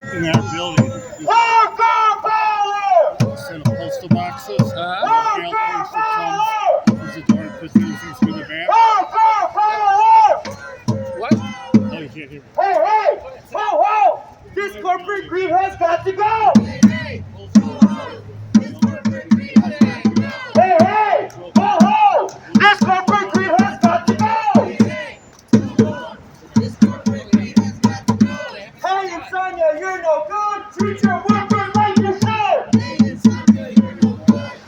in that building. Instead of postal boxes, mail person comes, opens the door, and puts things through the van. What? Oh, you can't hear me. Hey! Whoa! This corporate greed has got to go! Hey! Whoa! This corporate greed has got to go! Hey, Insomnia, you're no good! Treat your workers like you should!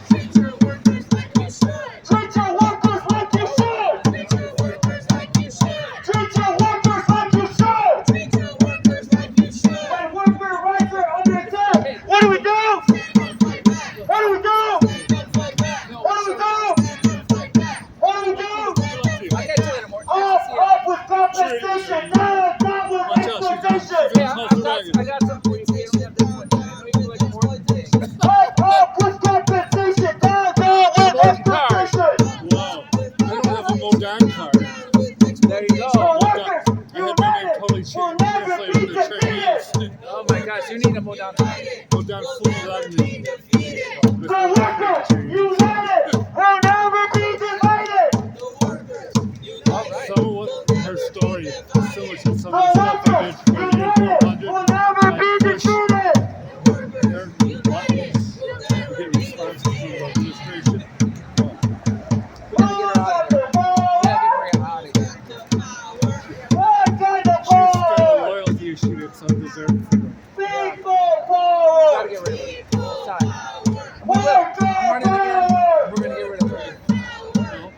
Treat your workers like you should! Treat your workers like you should! When worker rights are under attack, what do we do? What do we do? Up with compensation, down with exploitation! Yeah, I got some for you. You don't have this one. You like exploitation. Up with compensation, down with exploitation! Wow. I don't have a Modine card. There you go. So workers, I have my name totally will changed. never Translated be to defeated! Chinese. Oh my gosh, you need a Modine. Modine food on me. The workers, united, will never be divided! Some of her story is similar to some The of the stuff I workers, did for the united, will never be defeated! their buttons to get responses from the administration. Who's got the power? What kind of She's got a power? loyalty issue that's undeserved. People power! Gotta get rid of it. Sorry. Worker I'm running again. power! We're gonna get rid of her.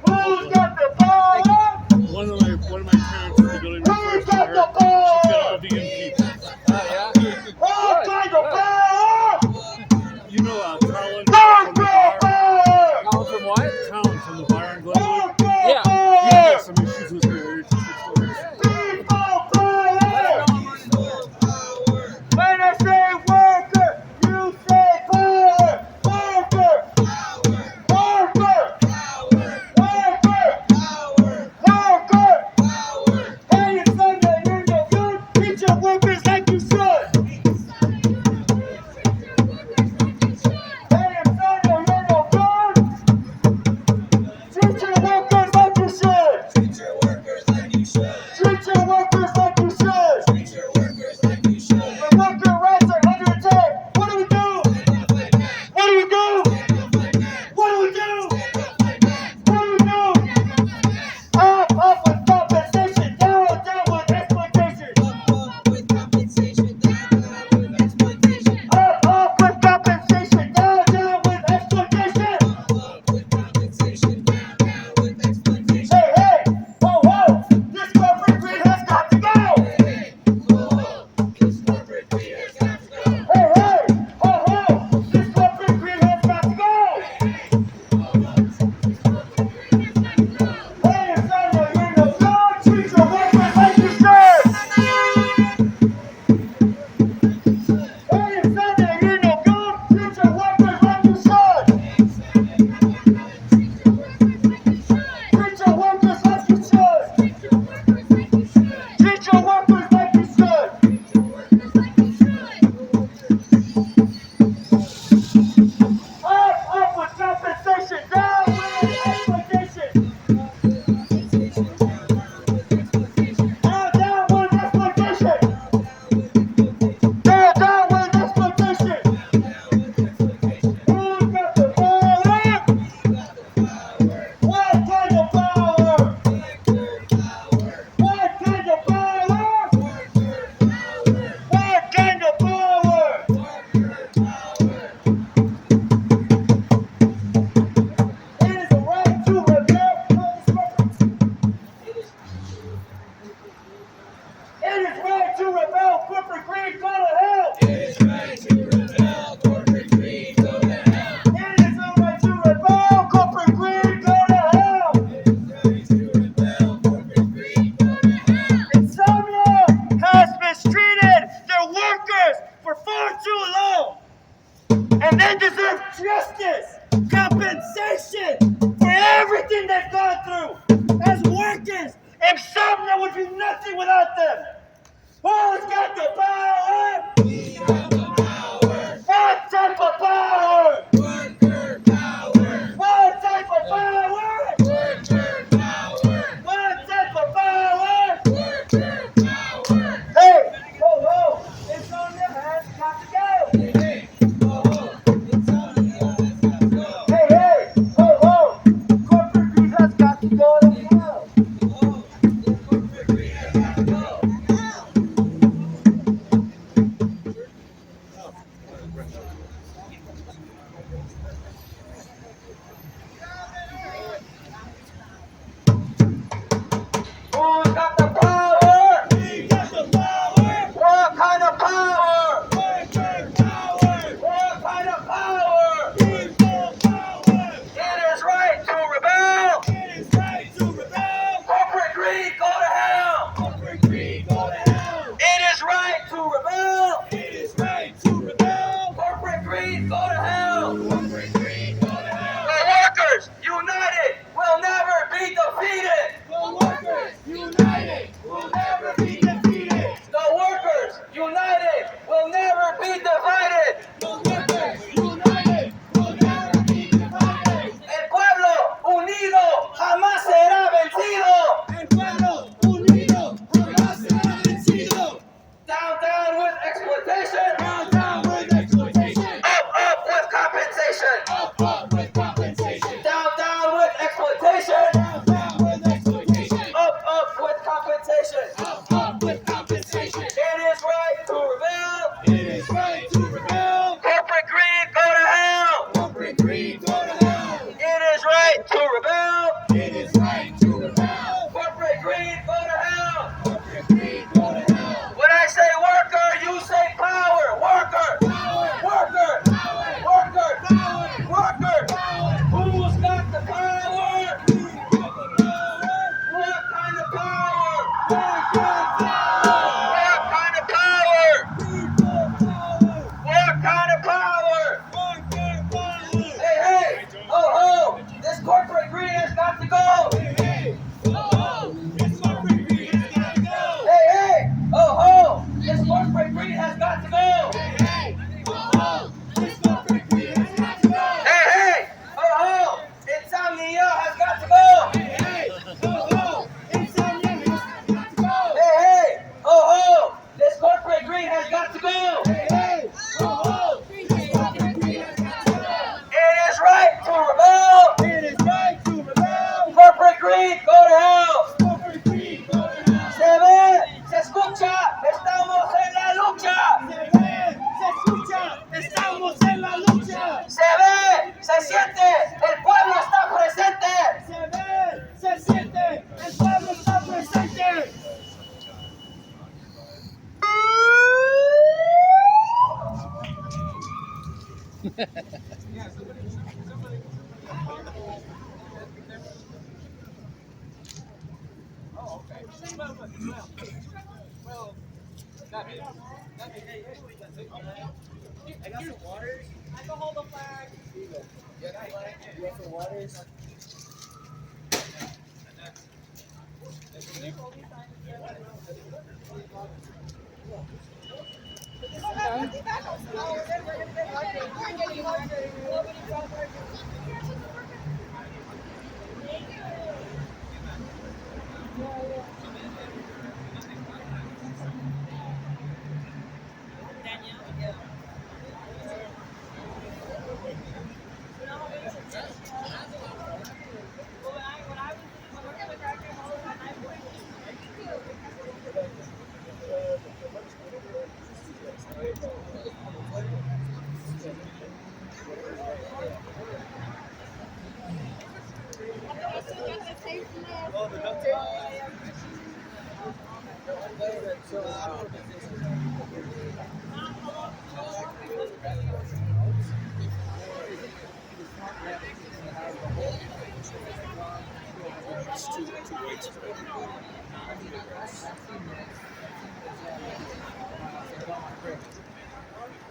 Who's got the power? One of my parents in the building refers to her. She's got all the people. Oh yeah. What kind of power? You know Colin from the Worker bar? power! Colin from what? Colin from the bar in Glenwood? Worker Yeah. He power! has some issues with her. People power! When I say worker, you say power! Worker! Hey, it's Sunday, you're no good. Treat your workers like you should. Hey, it's Sunday, you're no good. Treat your workers like you should. Treat your workers like you should. When worker rights are under attack, what do we do? What do we do? Up with compensation, down with exploitation. Up with compensation, down with exploitation. Hey, whoa, this corporate greed has got to go. Hey, whoa, this corporate greed has got to go. Hey, Insomnia, you're no good. Treat your workers like you should. Hey, Insomnia, you're no good. Treat your workers like you should. Treat your workers like you should. Treat your workers like you should. Up with compensation, down with exploitation. Down with exploitation. Down with exploitation. Who's got the power? What kind of power? What kind of power? What kind of power? It is a right to rebel. Corporate greed, go to hell. It is a right to rebel. Corporate greed, go to hell. Insomnia has mistreated their workers for far too long, and they deserve justice, compensation for everything they've gone through. As workers, Insomnia would be nothing without them. Who's got the power? will never be divided. El pueblo unido jamás será vencido. Down, down with exploitation. Up, up with compensation. Down, down with exploitation. Up, up with compensation. It is right to rebel. Corporate greed, go to hell. It is right to rebel. Corporate greed, go to hell. When I say worker, you say power. Worker. Who's got the power? What kind of power? What kind of power? What kind of power? Hey, oh, this corporate greed has got to go. Hey, oh, this corporate greed has got to go. Insomnia has got to go. This corporate greed has got to go. It is right to rebel. Corporate greed, go to hell. Se ve, se escucha, estamos en la lucha. Se ve, se siente, el pueblo está presente. I got some waters. I can hold the flag. You want some waters?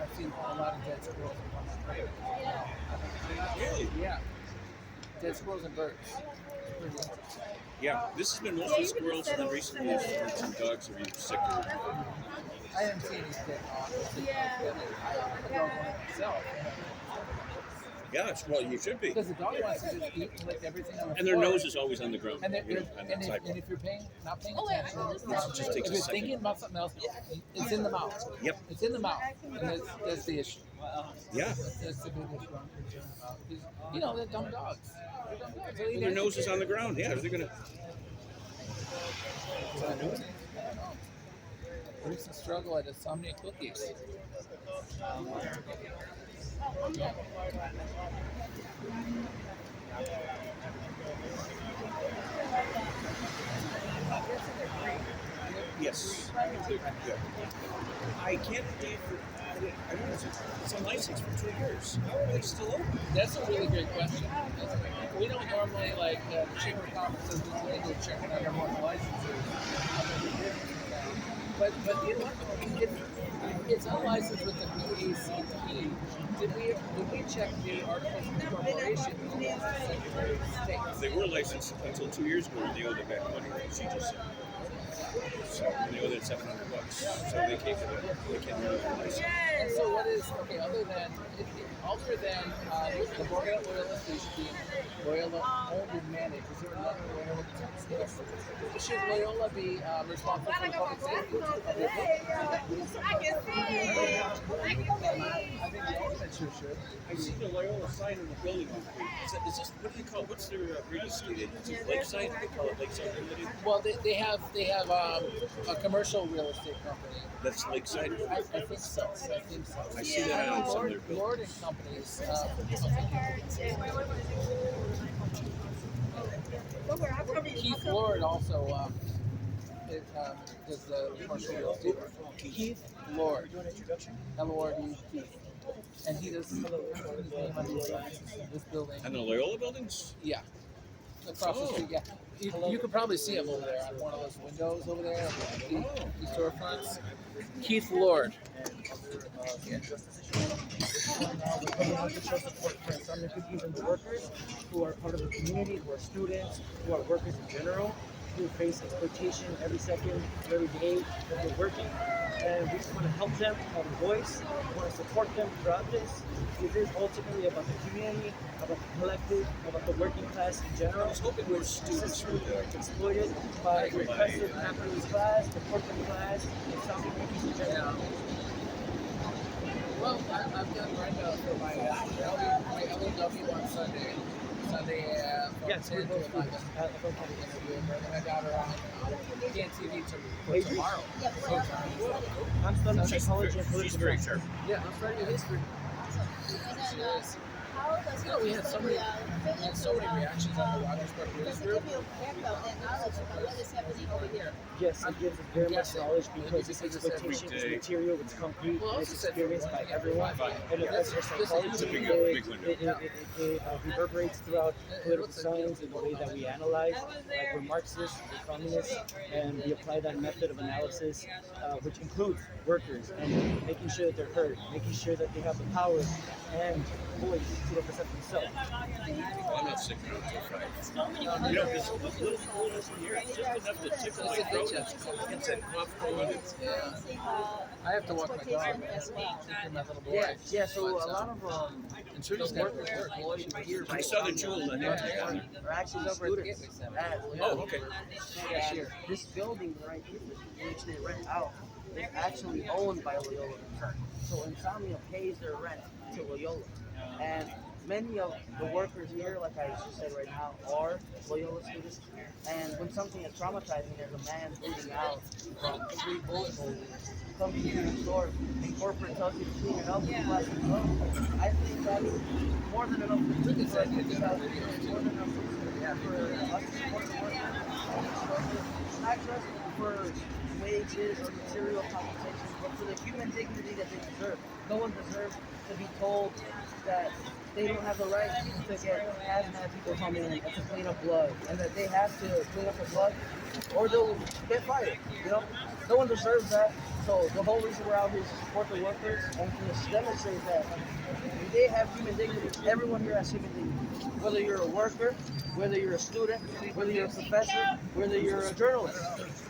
I've seen a lot of dead squirrels. Really? Yeah. Dead squirrels and birds. Yeah, this has been mostly squirrels, and then recently it's been some dogs that are sick. I haven't seen any dead dogs. I don't want it myself. Yeah, it's, well, you should be. Because the dog wants to just eat and lick everything on the And their floor. nose is always on the ground. And, you know, on the and sidewalk. if you're not paying attention, just takes if a you're second. thinking about something else, it's in the mouth. Yep. It's in the mouth. And that's the issue. Yeah. That's the big issue I'm concerned about. Because, you know, they're dumb dogs. They're dumb dogs. They'll eat Well, their nose is anything. on the ground. Yeah, they're gonna. So, I don't know. Recent struggle at Insomnia Cookies. Yes. Yeah. I can't believe I don't know, it's on license for 2 years. How are they still open? That's a really great question. We don't normally like chamber conferences with legal checking out everyone's licenses. But you know what? It's unlicensed with the BACP. Did we check the articles of incorporation in the Secretary of State? They were licensed until 2 years ago, and they owed them back money. She just said. So and they owe that $700. So they can't get it. They can't do it. And so what is okay other than the Morgan Loyola station being Loyola owned and managed? Is there another Loyola besides this? Should Loyola be responsible for public safety? I think the government sure should. I see the Loyola sign in the building. Is this what do they call it? What's their real estate agency? Lakeside? They call it Lakeside Limited. Well, they have a commercial real estate company. That's Lakeside. I think so. I think so. I see that on some of their buildings. Lord and Companies. Keith Lord also does the commercial real estate. Keith Lord. L-O-R-D, Keith. And he does his name on this building. And the Loyola buildings? Yeah. Across the street, yeah. You could probably see him over there on one of those windows over there, the storefronts. Keith Lord. Support for Insomnia Cookies and the workers who are part of the community, who are students, who are workers in general, who face exploitation every second, every day that they're working. And we just want to help them have a voice. We want to support them throughout this. It is ultimately about the community, about the collective, about the working class in general. I was hoping more students would Exploited by the repressive capitalist class, the corporate class, Insomnia Cookies in general. Well, I've done Brenda for my LEW on Sunday. From 10 to 11. I got her on TNTV for tomorrow. I'm studying psychology and political science. Yeah, I'm studying history. We had so many reactions on the Rogers News group. Yes, it gives us very much knowledge because this exploitation is material, it's concrete, it's experienced by everyone, and it affects our psychology. It reverberates throughout political science and the way that we analyze. Like we're Marxists, we're communists, and we apply that method of analysis, which includes workers, and making sure that they're heard, making sure that they have the power and voice to represent themselves. Well, I'm not sick now until Friday. You know, this little coolness in here, it's just enough to tickle my throat. It's that cough going. I have to walk my dog. And my little boy. Yeah. So a lot of And Trudy's got to work. here I saw the jewel in there. are actually students. Oh, okay. This building right here, which they rent out, is actually owned by Loyola. So Insomnia pays their rent to Loyola. And many of the workers here, like I just said right now, are Loyola students. And when something is traumatizing, there's a man bleeding out from 3 bullet holes, comes to the store, and corporate tells you to clean it up with plastic gloves. I think that is more than enough for more than enough for us to support the workers. Not just for wages or material compensation, but for the human dignity that they deserve. No one deserves to be told that they don't have the right to get hazmat people come in and to clean up blood, and that they have to clean up the blood or they'll get fired. You know, no one deserves that. So the whole reason we're out here is to support the workers and to demonstrate that they have human dignity. Everyone here has human dignity. Whether you're a worker, whether you're a student, whether you're a professor, whether you're a journalist,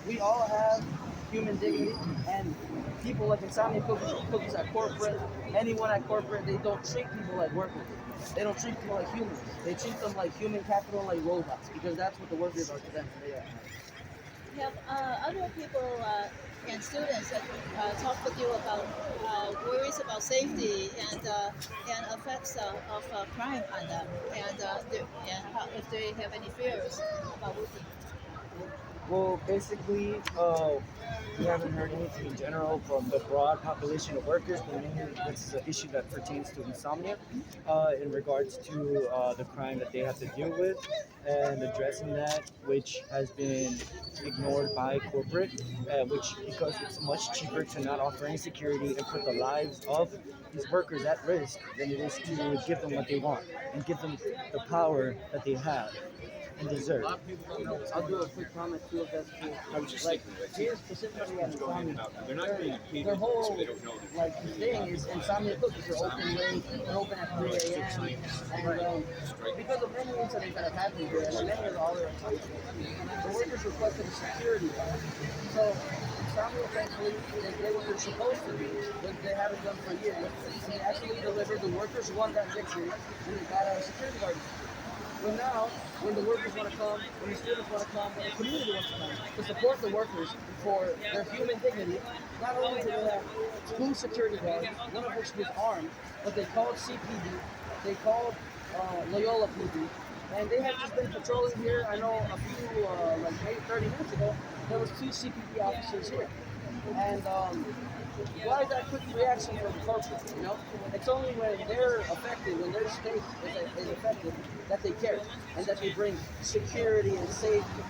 we all have human dignity. And people like Insomnia Cookies at corporate, anyone at corporate, they don't treat people like workers. They don't treat people like humans. They treat them like human capital, like robots, because that's what the workers are to them. Have other people and students talk with you about worries about safety and effects of crime on them, and how, if they have any fears about working? Well, basically, we haven't heard anything in general from the broad population of workers, but mainly this is an issue that pertains to insomnia in regards to the crime that they have to deal with and addressing that, which has been ignored by corporate, which because it's much cheaper to not offer any security and put the lives of these workers at risk than it is to give them what they want and give them the power that they have. and deserve. I'll do a quick comment too if that's cool. I was just Like thinking that here specifically at Insomnia, they're not being paid their so whole they don't know that like thing is Insomnia Cookies. They're open late, they're open at 3 a.m. and because of many incidents that have happened here, and many of the other employees, the workers requested a security guard. So Insomnia thankfully they did what they're supposed to do, but they haven't done for years. They actually delivered. The workers won that victory, and they got a security guard. But now, when the workers want to come, when the students want to come, when the community wants to come to support the workers for their human dignity, not only do they have 2 security guards, one of which was armed, but they called CPD, they called Loyola PD, and they have just been patrolling here. I know a few, like maybe 30 minutes ago, there was 2 CPD officers here. And why that quick reaction from corporate? You know, it's only when they're affected, when their state is affected, that they care and that they bring security and safety.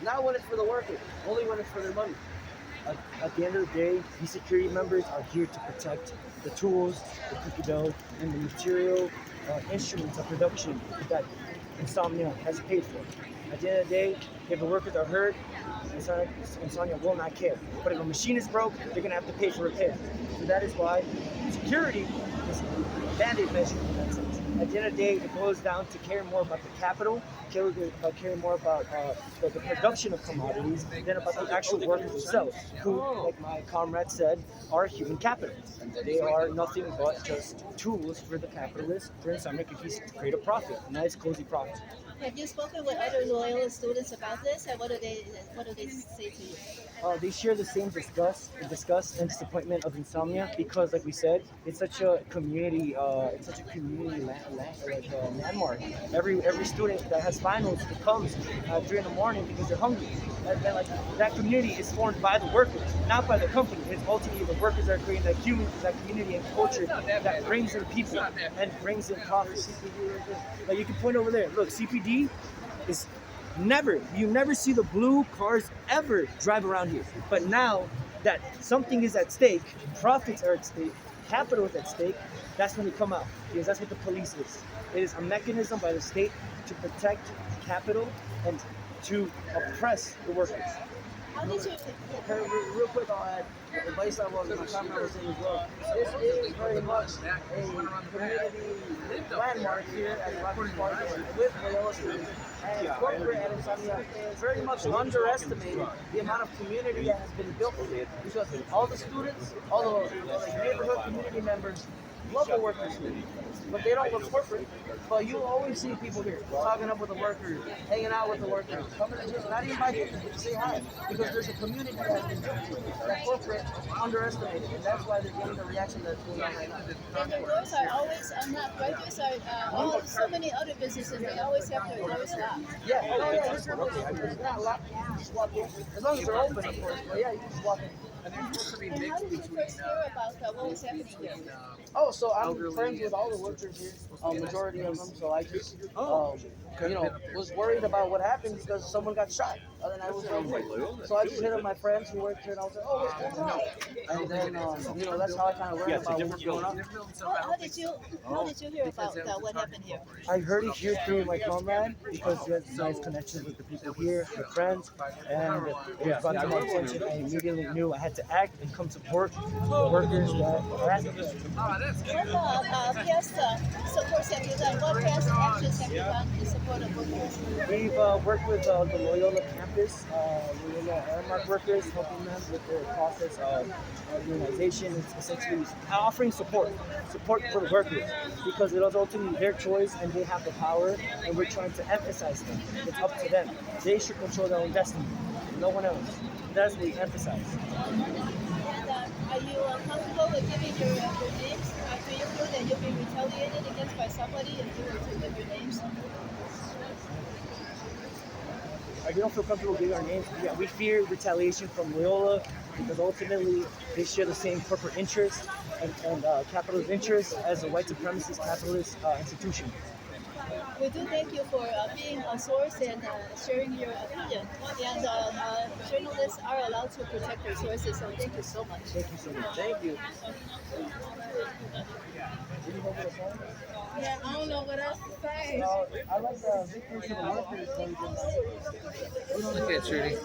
Not when it's for the workers, only when it's for their money. At the end of the day, these security members are here to protect the tools, the cookie dough, and the material instruments of production that Insomnia has paid for. At the end of the day, if the workers are hurt, Insomnia will not care. But if a machine is broke, they're going to have to pay for repair. So that is why security is a band-aid measure in that sense. At the end of the day, it boils down to caring more about the capital, caring more about the production of commodities than about the actual workers themselves, who, like my comrade said, are human capital. They are nothing but just tools for the capitalists, for Insomnia Cookies, to create a profit, a nice, cozy profit. Have you spoken with other Loyola students about this, and what do they say to you? They share the same disgust and disappointment of Insomnia because, like we said, it's such a community, landmark. Every student that has finals comes 3 in the morning because they're hungry. And then, like, that community is formed by the workers, not by the company. It's ultimately the workers that are creating that community and culture that brings in people and brings in profits. Like, you can point over there. Look, CPD is you never see the blue cars ever drive around here. But now that something is at stake, profits are at stake, capital is at stake, that's when they come out. Because that's what the police is. It is a mechanism by the state to protect capital and to oppress the workers. How did you? Real quick, I'll add, based on what my comrade was saying as well, this is very much a community landmark here at Rockies Park with Loyola students. And corporate and Insomnia very much underestimated the amount of community that has been built here, because all the students, all the neighborhood community members love the workers here, but they don't work corporate. But you always see people here talking up with the workers, hanging out with the workers, coming to just not even buy tickets, but to say hi, because there's a community that has been built here that corporate underestimated, and that's why they're getting the reaction that's going on right now. And the doors are always unlocked, right? There's so many other businesses, they always have their doors locked. Yeah, this is not locked. You can just walk in, as long as they're open, of course. But yeah, you can just walk in. And there's supposed to be And mixed how did you between first hear about what was happening here? Oh, so I'm friends with all the workers here, majority of them. So I just, was worried about what happened because someone got shot. And I was so I just hit up my friends who work here, and I was like, oh, what's going on? And then, that's how I kind of learned about what's going on. How did you hear about what happened here? I heard it here through my comrade because he has nice connections with the people here, with friends, and it was brought to my attention. I immediately knew I had to act and come support the workers that are asking for it. What past supports have you done? What past actions have you done to support the workers? We've worked with the Loyola campus, Loyola Airmark workers, helping them with their process of unionization. It's essentially offering support for the workers because it is ultimately their choice and they have the power, and we're trying to emphasize them. It's up to them. They should control their own destiny, no one else. That's what we emphasize. And are you comfortable with giving your names? Do you feel that you'll be retaliated against by somebody if you were to give your names? We don't feel comfortable giving our names. Yeah, we fear retaliation from Loyola because ultimately they share the same corporate interests and capitalist interests as a white supremacist capitalist institution. We do thank you for being a source and sharing your opinion. And journalists are allowed to protect their sources, so thank you so much. Thank you so much. Thank you. Yeah, I don't know what else to say. I like the victory to the workers. Okay, Trudy.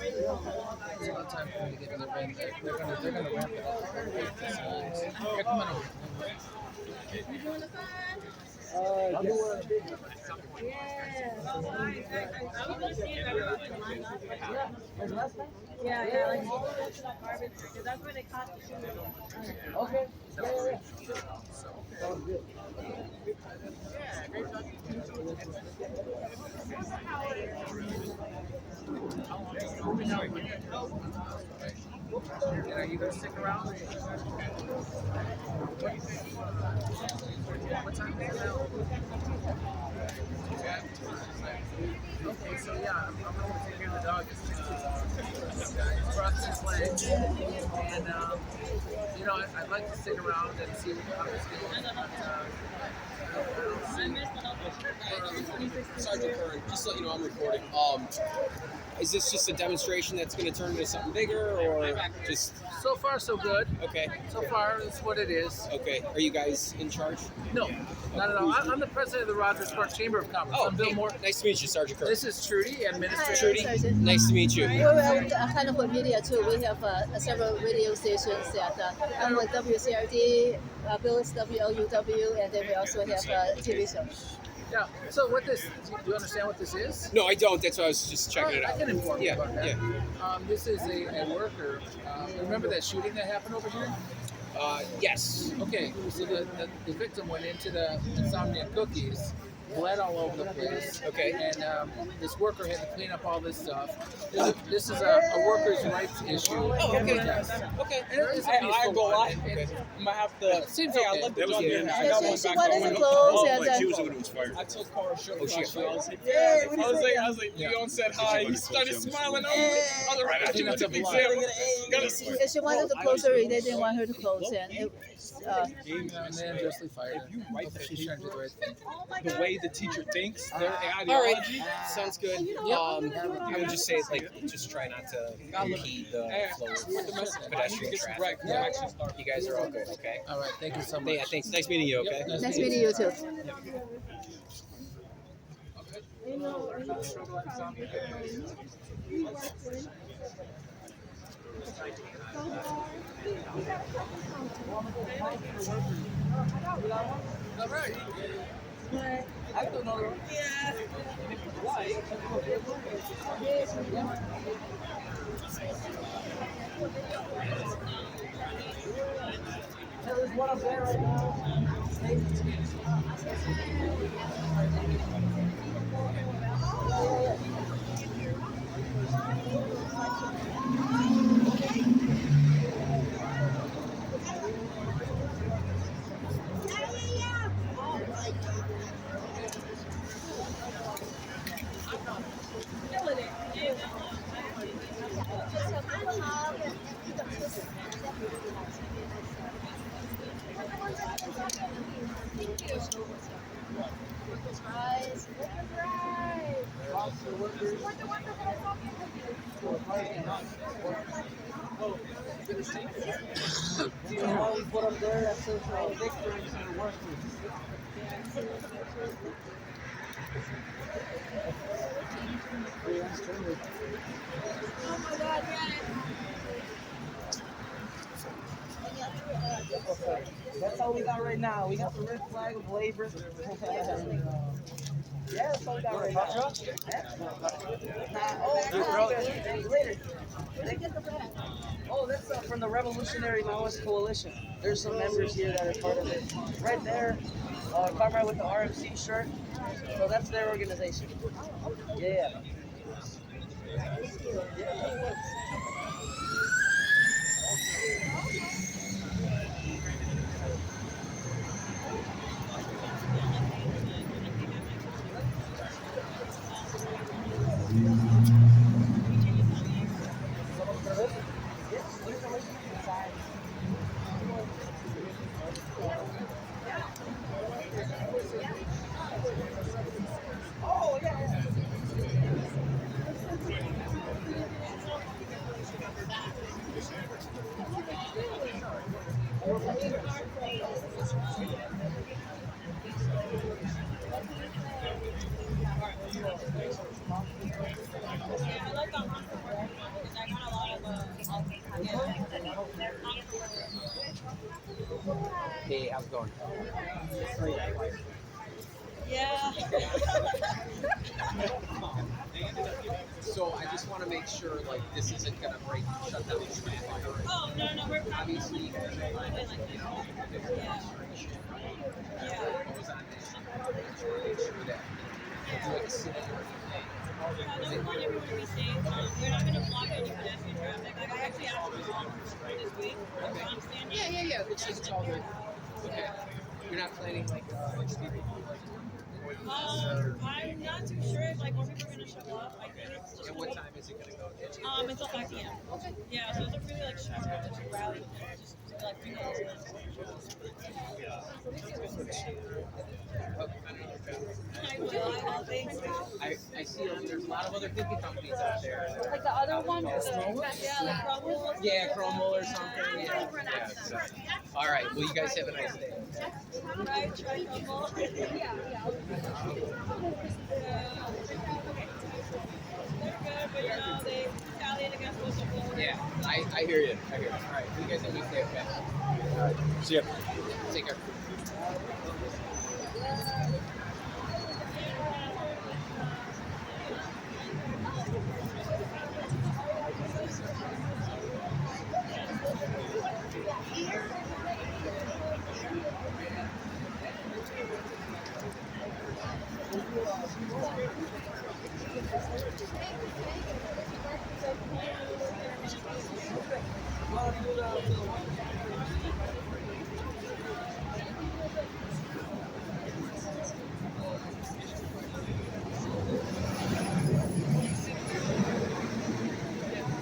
It's about time for me to get in the ring. They're gonna wrap it up. Here, come on over. You doing the fun? I'll do one. Yeah. Like last time? Yeah, like all the way to that garbage because that's where they caught the shoe. Okay. Yeah. Sounds good. And are you gonna stick around? What time is it now? Okay, so yeah, I'm going to take care of the dog. It's crossed his legs, and you know, I'd like to stick around and see how this goes. Sergeant Curran, just to let you know I'm recording. Is this just a demonstration that's going to turn into something bigger, or just? So far, so good. Okay. So far, it's what it is. Okay. Are you guys in charge? No, not at all. I'm the president of the Rogers Park Chamber of Commerce. Oh, I'm Bill hey, Moore. nice to meet you, Sergeant Curran. This is Trudy, administrator. Trudy, Sergeant. nice to meet you. We're kind of a media too. We have several radio stations that I'm with WCRD, Bill is WOUW, and then we also have TV shows. Yeah. So what this? Do you understand what this is? No, I don't. That's why I was just checking it I out. can inform you about that. Yeah. This is a worker. Remember that shooting that happened over here? Yes. Okay, so the victim went into the Insomnia Cookies, bled all over the place. Okay. And this worker had to clean up all this stuff. This is a workers' rights issue. Oh, okay. Yes. Okay. And it's a I peaceful go one. live. And- Okay. I might have to. It seems Hey, okay. I left the That was job good. here. I Yeah, got she one back wanted on. to close and Like, she was the one who was fired. I told Carl Oh, she got fired. I was like, Yeah, yeah. what do you I was like, Yeah. Leon said hi. He started smiling over me. I was like, right after That's the a big block. exam. yeah, she wanted to close early. They didn't want her to close, and it, And then justly fired her. Okay, she's trying to do the right thing. The way the teacher thinks, their All ideology. right. Sounds good. I would just say, like, just try not to impede the flow of pedestrian traffic. Yeah. You guys are all good, okay? All right, thank you so much. Yeah, thanks. Nice meeting you, okay? nice meeting you too. All right. I don't know. Yeah. There's one up there right now. All we put up there, that's social victory to the workers. That's all we got right now. We got the red flag of labor. Yeah, that's all we got right now. Later. Oh, that's from the Revolutionary Maoist Coalition. There's some members here that are part of it. Right there, comrade with the RMC shirt. So that's their organization. Yeah. Oh, yeah. it going? Yeah. So I just want to make sure, like, this isn't gonna shut down the street fire. Oh, no, we're Obviously, you guys are like, you know, there's Yeah. restriction, Yeah. what goes on this street. I just want to make sure that you like a city or anything. Yeah, no, we want everyone to be safe. We're not going to block any pedestrian traffic. Like, I actually asked for long this week. I'm standing. Yeah. It's all good. Okay. You're not planning like speed I'm not too sure if like more people are gonna show up. I think it's just and what time is it gonna go? until 5 p.m. Okay. Yeah, so it's a really like short rally, just to like bring all this. I will. Thanks. I see there's a lot of other cookie companies out there. Like the other one, yeah, like Crumble. Yeah, Crumble or something. Yeah. So. All right. Well, you guys have a nice day. Try Crumble. Yeah. They're good, but you know they retaliate against whistleblowers. Yeah, I hear you. All right. You guys have a nice day. Okay. All right. See ya. Take care.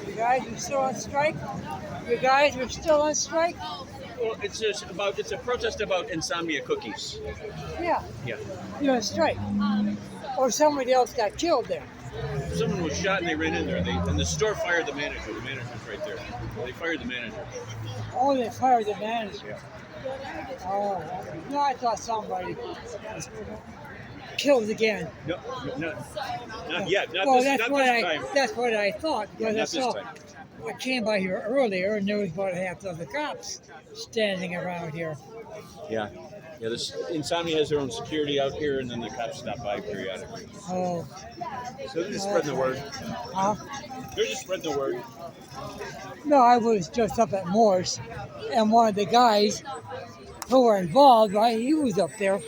You guys are still on strike? You guys are still on strike? Well, it's a protest about Insomnia Cookies. Yeah. Yeah. You're on strike. Or somebody else got killed there. Someone was shot and they ran in there. And the store fired the manager. The manager's right there. They fired the manager. Oh, they fired the manager. Yeah. Oh, no, I thought somebody was killed again. No, not yet. Not Well, this time. that's what I thought. Yeah, Because not this time. I came by here earlier and there was about half of the cops standing around here. Yeah. Yeah, this Insomnia has their own security out here, and then the cops stop by periodically. Oh. So they're just spreading the word. Huh? They're just spreading the word. No, I was just up at Moore's, and one of the guys who were involved, right, he was up there.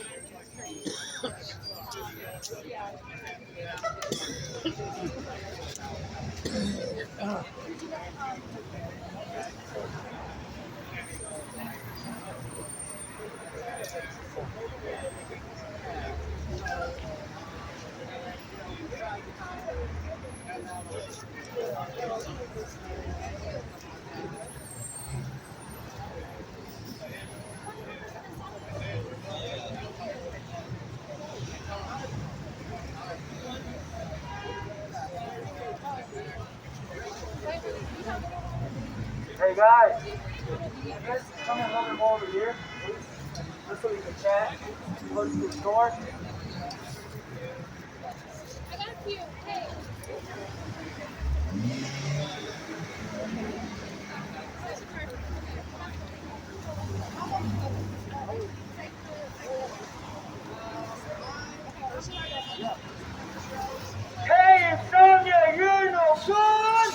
Hey guys, you guys come a little bit more over here, just so we can chat. Go to the store. I got a few. Hey. Hey, Insomnia, you're no good!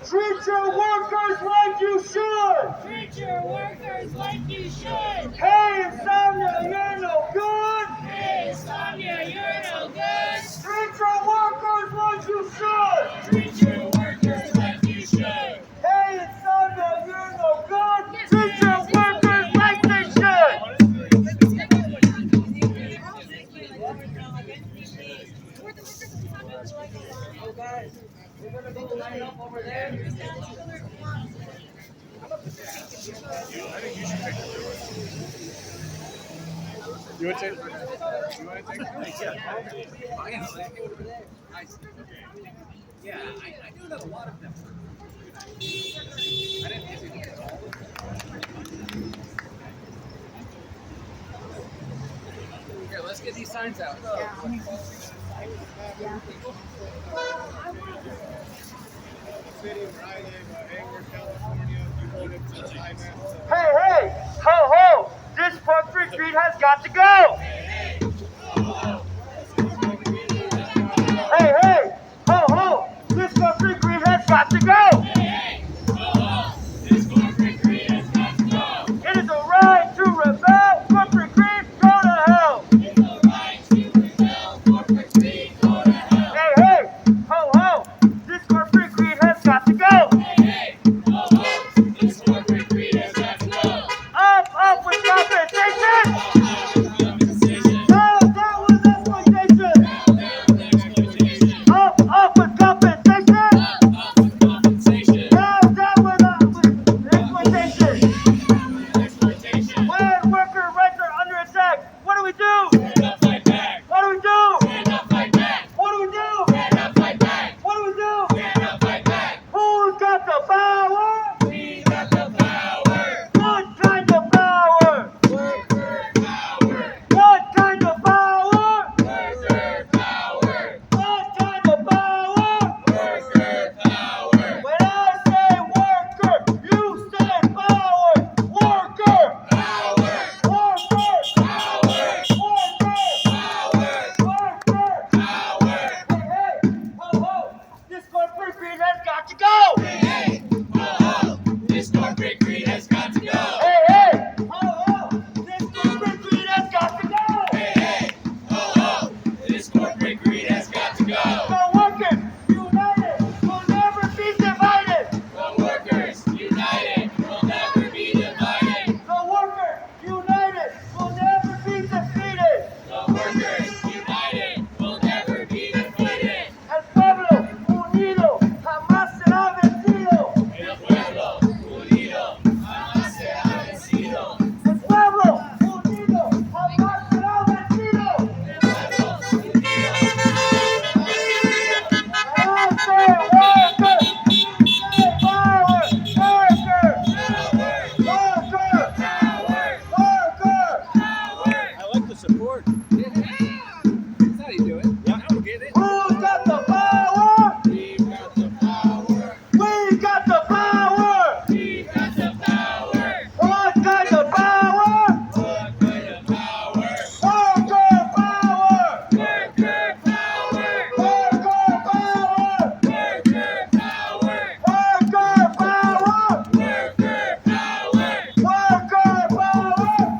Treat your workers like you should! Treat your workers like you should. Hey, Insomnia, you're no good! Hey, Insomnia, you're no good. Treat your workers like you should! Treat your workers like you should. Hey, Insomnia, you're no good! Treat your workers like they should! Oh, guys, we're gonna go line up over there. You want to take? You want to take? Yeah, I knew that a lot of them. I didn't get to do it all. Here, let's get these signs out. City of Raleigh, Hayward, California. Hey, hey, ho, ho! This corporate greed has got to go! Hey, hey, ho, ho! This corporate greed has got to go! It is a right to rebel! Corporate greed, go to hell! Hey, hey, ho, ho! This corporate greed has got to go! Up with compensation! Down with exploitation! Up with compensation! Down with exploitation! When worker rights are under attack, what do we do? What do we do? What do we do? What do we do? Who's got the power? What kind of power? What kind of power? What kind of power? When I say worker, you say power. Worker. Worker. Hey, hey, ho, ho. This corporate greed has got to go. Hey, hey, ho, ho. This corporate greed has got to go. The workers united will never be divided. The workers united will never be defeated. El pueblo unido jamás será vencido. El pueblo unido jamás será vencido. I like the support. That's how you do it. Yeah, now we're getting it. Who's got the power? We got the power. What kind of power? Worker power. Worker power. Worker power. Worker power.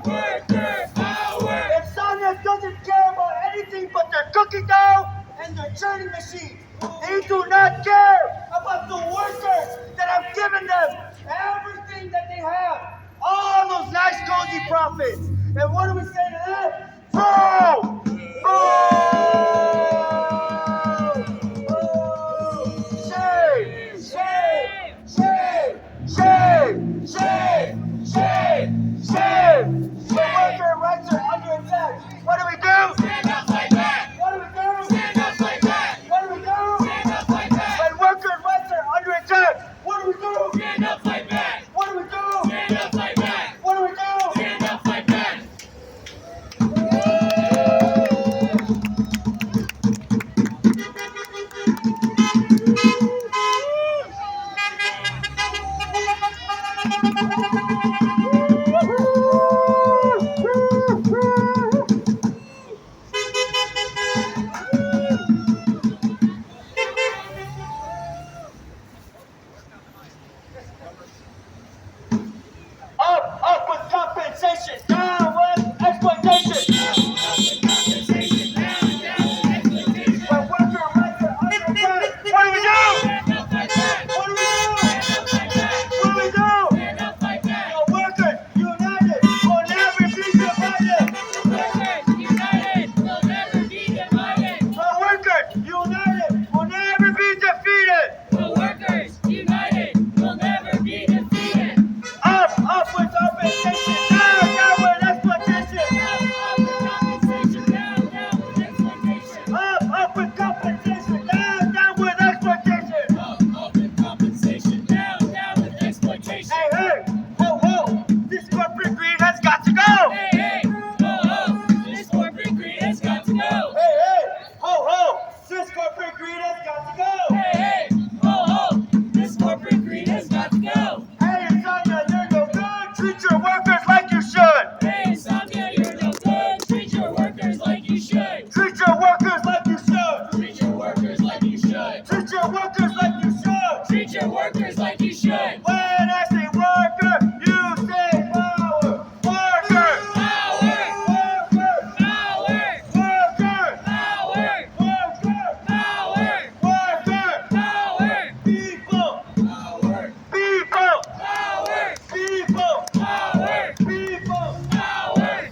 Worker power. Insomnia doesn't care about anything but their cookie dough and their churning machine. They do not care about the workers that have given them everything that they have. All those nice cozy profits. And what do we say to them? Boo! Boo! Shame! Shame! Shame! Shame! Shame! Shame! Shame! When worker rights are under attack, what do we do? Stand up, fight back! What do we do? Stand up, fight back! What do we do? Stand up, fight back! When worker rights are under attack, what do we do? Stand up, fight back! What do we do? Stand up, fight back! What do we do? Stand up, fight back! workers like you should. Hey, Insomnia, you're no good. Treat your workers like you should. Treat your workers like you should. Treat your workers like you should. Treat your workers like you should. Treat your workers like you should. When I say worker, you say power. Worker. Power. Worker. Power. Worker. Power. Worker. Power. Worker. Power. People. Power. People. Power. People. Power. People. Power.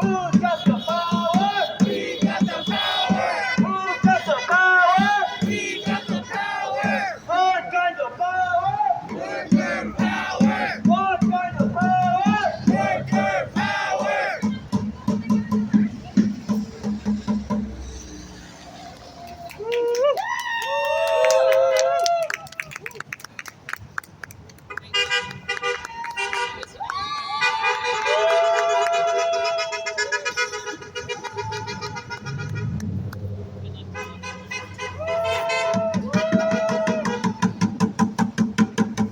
Who's got the power? We got the power. Who's got the power? We got the power. What kind of power? Worker power. What kind of power? Worker power.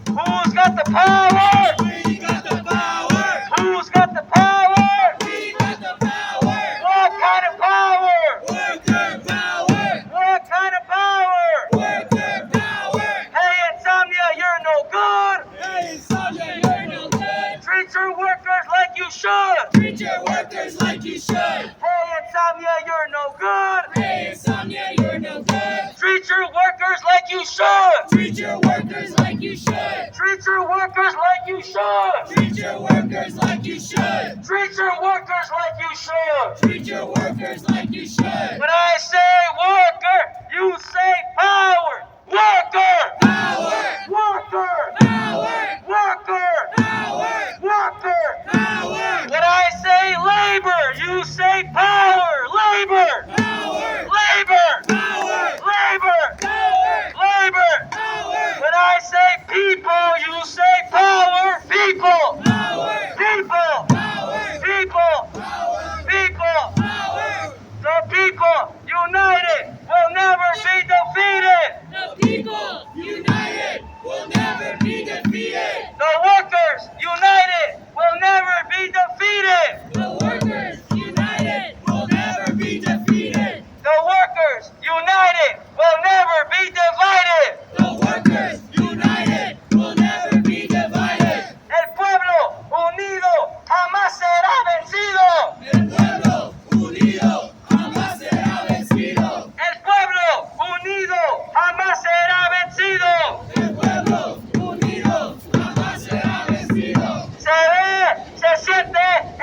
Who's got the power? We got the power. Who's got the power? We got the power. What kind of power? Worker power. What kind of power? Worker power. Hey, Insomnia, you're no good. Hey, Insomnia, you're no good. Treat your workers like you should. Treat your workers like you should. Hey, Insomnia, you're no good. Hey, Insomnia, you're no good. Treat your workers like you should. Treat your workers like you should. Treat your workers like you should. Treat your workers like you should. Treat your workers like you should. Treat your workers like you should. When I say worker, you say power. Worker. Power. Worker. Power. Worker. Power. Worker. Power. When I say labor, you say power. Labor. Power. Labor. Power. Labor. Power. Labor. Power. When I say people, you say power. People. Power. People. Power. People. Power. People. Power. The people united will never be defeated. The people united will never be defeated. The workers united will never be defeated. The workers united will never be defeated. The workers united will never be divided. The workers united will never be divided. El pueblo unido jamás será vencido. El pueblo unido jamás será vencido. El pueblo unido jamás será vencido. El pueblo unido jamás será vencido. Se ve, se siente,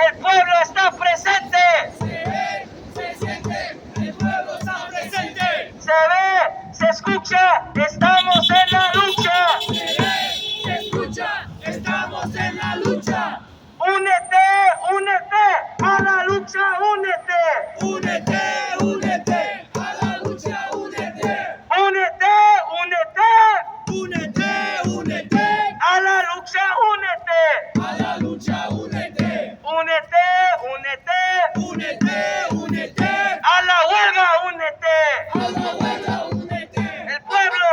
el pueblo está presente. Se ve, se siente, el pueblo está presente. Se ve, se escucha, estamos en la lucha. Se ve, se escucha, estamos en la lucha. Únete, únete, a la lucha, únete. Únete, únete, a la lucha, únete. Únete, únete, Únete, únete, a la lucha, únete. a la lucha, únete. Únete, únete, Únete, únete, a la huelga, únete. a la huelga, únete. El pueblo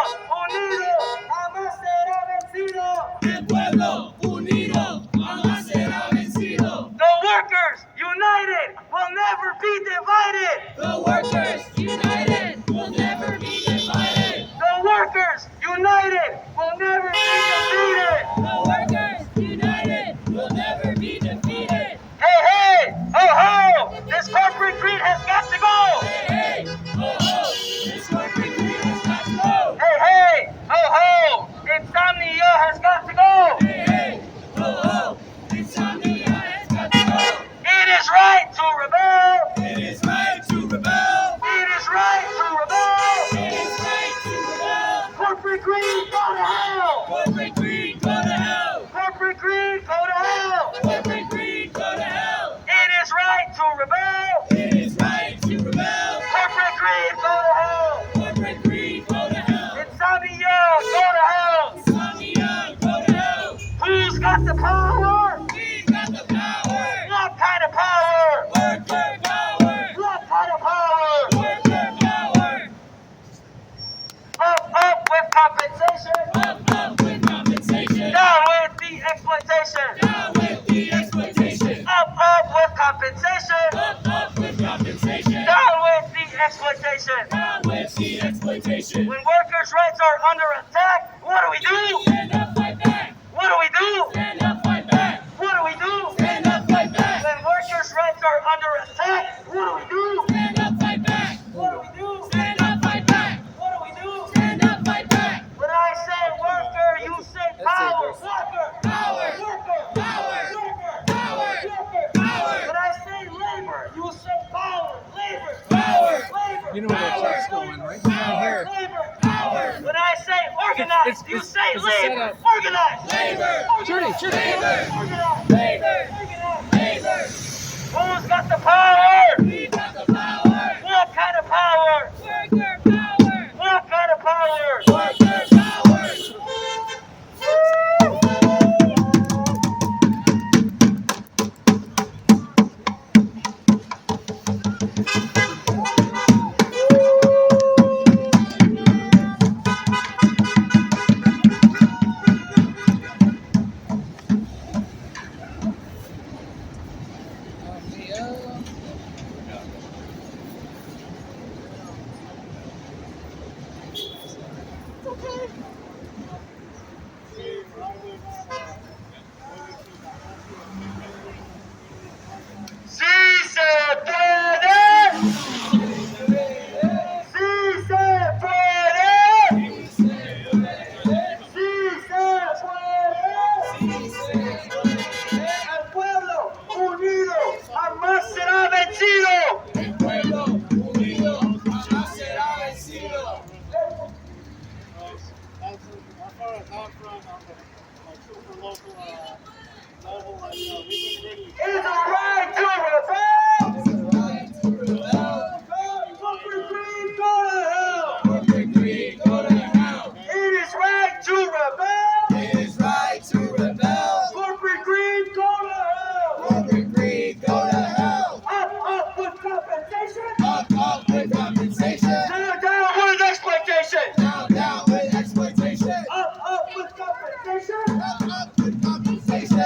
unido jamás será vencido. El pueblo unido jamás será vencido. The workers united will never be divided. The workers united will never be divided. The workers united will never be defeated. The workers united will never be defeated. Hey, hey, ho, ho, this corporate greed has got to go. Hey, hey, oh, oh, this corporate greed has got to go. Hey, hey, ho, ho, insomnia has got to go. Hey, hey, oh, oh, insomnia has got to go. It is right to rebel. It is right to rebel. It is right to rebel. It is right to rebel. Corporate greed, go to hell. Corporate greed, go to hell. Corporate greed, go to hell. Corporate greed, go to hell. It is right to rebel. It is right to rebel. Corporate greed, go to hell. Corporate greed, go to hell. Insomnia, go to hell. Insomnia, go to hell. Who's got the power? We got the power. What kind of power? Worker power. What kind of power? Worker power. Up with compensation. Up with compensation. Down with the exploitation. Down with the exploitation. Up with compensation. Up with compensation. Down with the exploitation. Down with the exploitation. When workers' rights are under attack, what do we do? Stand up, fight back. What do we do? Stand up, fight back. What do we do? Stand up, fight back. When workers' rights are under attack, what do we do? Stand up, fight back. What do we do? Stand up, fight back. What do we do? Stand up, fight back. When I say worker, you say power. Worker. Power. Worker. Power. Worker. Power. Worker. Power. When I say labor, you say power. Labor. Power. Labor. You know where that track's going, right? Down here. Labor. Power. When I say organize, you say it's a labor. setup. Organize. Labor. Journey. Labor. Organize. Labor. Organize. Labor. Who's got the power? We got the power. What kind of power? Worker power. What kind of power? Worker power. ¡Sí se puede! ¡Sí se puede! ¡Sí se puede! ¡El pueblo unido jamás será vencido! El pueblo unido jamás será vencido. As far as I'm from, I'm super local level. We've been really It's a right to rebel! It's a right to rebel. Corporate greed, go to hell! Corporate greed, go to hell. It is right to rebel! It is right to rebel. Corporate greed, go to hell! Corporate greed, go to hell. Up with compensation! Up with compensation. Down with exploitation! Down with exploitation. Up with compensation! Up with compensation.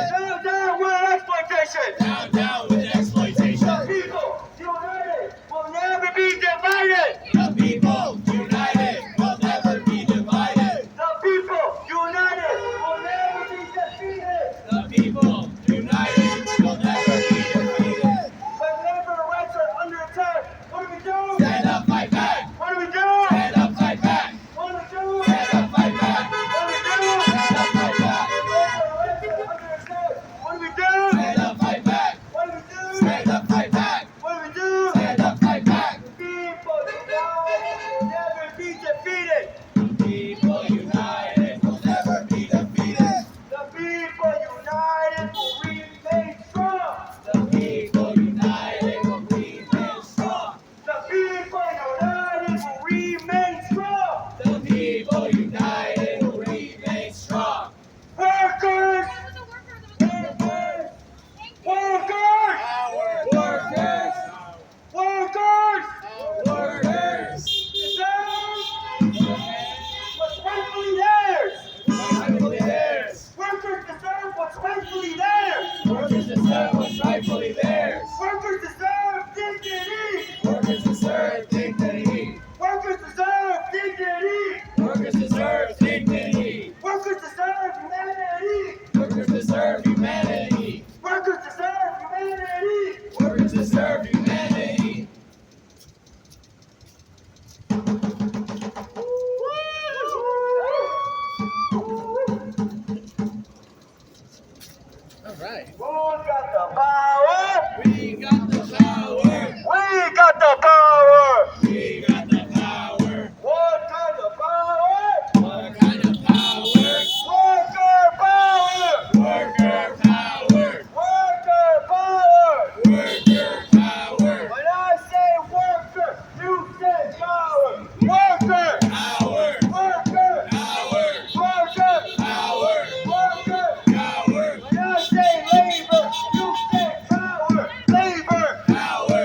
Down with exploitation! Down with exploitation. People united will never be divided! The people united will never be divided. The people united will never be defeated! The people united will never be defeated. When labor rights are under attack, what do we do? Stand up, fight back. What do we do? Stand up, fight back. What do we do? Stand up, fight back. What do we do? Stand up, fight back. What do we do? Stand up, fight back. What do we do? Stand up, fight back. What do we do? Stand up, fight back. People united will never be defeated. The people united will never be defeated. The people united will remain strong. The people united will remain strong. The people united will remain strong. The people united will remain strong. Workers! Workers! Workers! Workers! Workers! Workers! Deserve what's rightfully theirs. Rightfully theirs. Workers deserve what's rightfully theirs. Workers deserve what's rightfully theirs. Workers deserve dignity. Workers deserve dignity. Workers deserve dignity. Workers deserve dignity. Workers deserve humanity. Workers deserve humanity. Workers deserve humanity. Workers deserve humanity. All right. Who's got the power? We got the power. We got the power. We got the power. What kind of power? What kind of power? Worker power. Worker power. Worker power. Worker power. When I say worker, you say power. Worker. Power. Worker. Power. Worker. Power. Worker. Power. When I say labor, you say power. Labor. Power.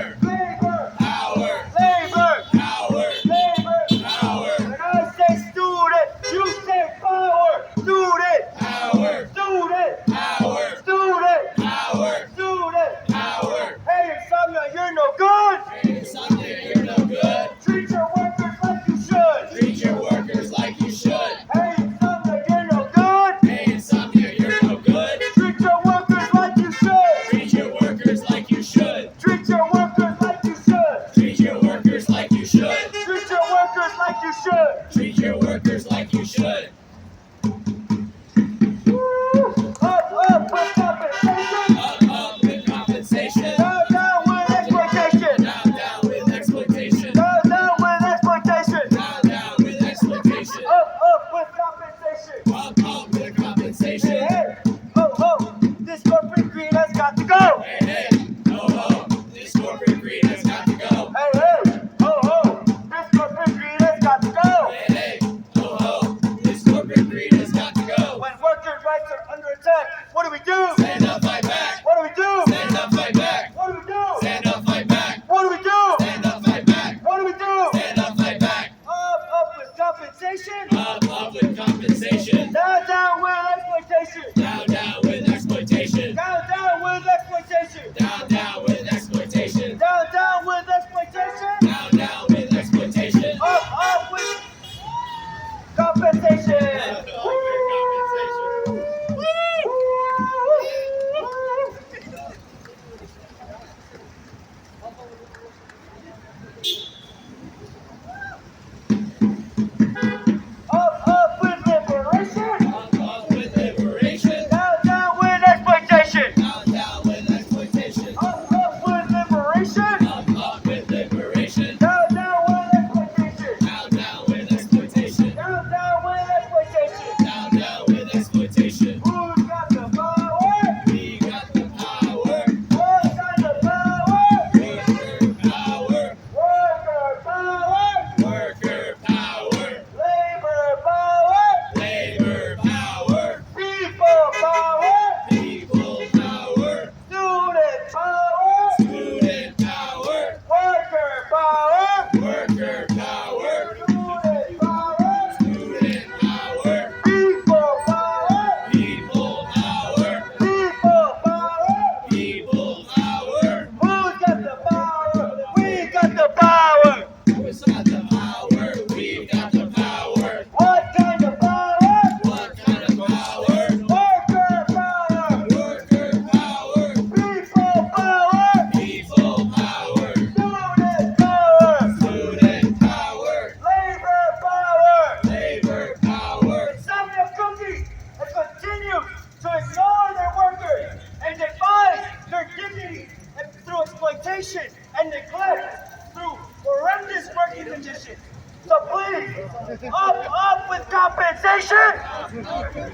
exploitation and neglect through horrendous working conditions. So please, up with compensation!